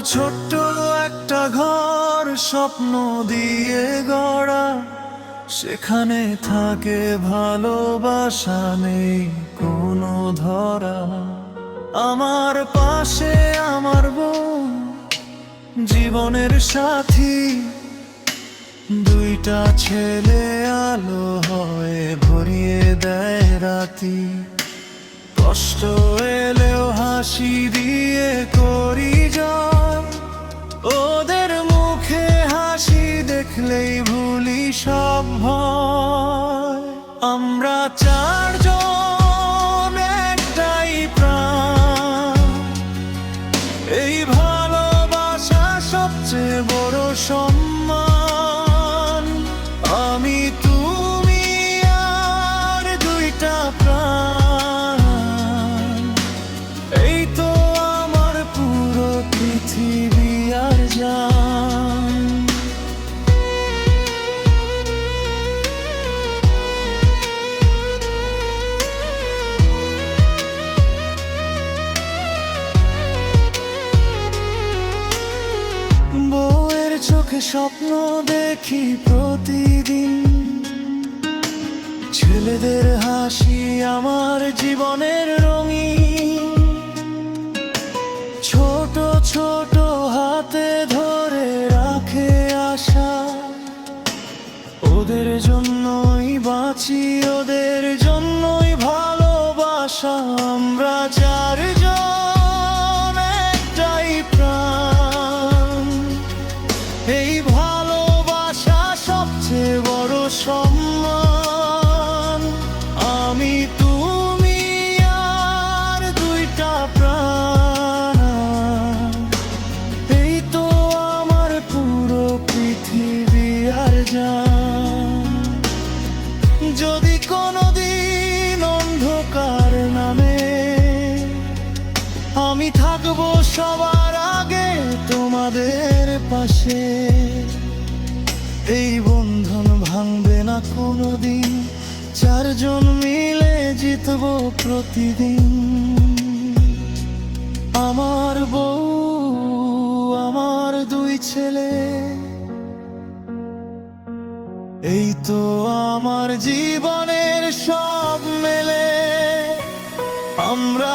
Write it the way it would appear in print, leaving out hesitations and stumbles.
ছোট্ট একটা ঘর স্বপ্ন দিয়ে গড়া, সেখানে থাকে ভালোবাসা, নেই কোনো ধরা। আমার পাশে আমার বউ, জীবনের সাথী, দুইটা ছেলে আলো হয়ে ভরিয়ে দেয় রাতি। কষ্ট এলেও হাসি দিয়ে করি জয়, ওদের মুখে হাসি দেখলেই ভুলি সব ভয়। আমরা চারজন একটাই প্রাণ, এই ভালোবাসা সবচেয়ে বড় সম্মান। আমি তুমি আর দুইটা প্রাণ, এই তো আমার পুরো পৃথিবী আর জান। বউয়ের চোখে স্বপ্ন দেখি প্রতিদিন, ছেলেদের হাসি আমার জীবনের রঙিন। ছোট ছোট হাতে ধরে রাখে আশা, ওদের জন্যই বাঁচি, ওদের জন্যই ভালোবাসা। আমরা চারজন একটাই প্রাণ, এই ভালোবাসা সবচেয়ে বড় সম্মান। আমি তুমি আর দুইটা প্রাণ, এই তো আমার পুরো পৃথিবী আর জান। যদি কোনোদিন অন্ধকার নামে, আমি থাকবো সবার আগে তোমাদের পাশে। এই বন্ধন ভাঙবে না কোনোদিন, চারজন মিলে জিতবো প্রতিদিন। আমার বউ, আমার দুই ছেলে, এই তো আমার জীবনের সব মেলে। আমরা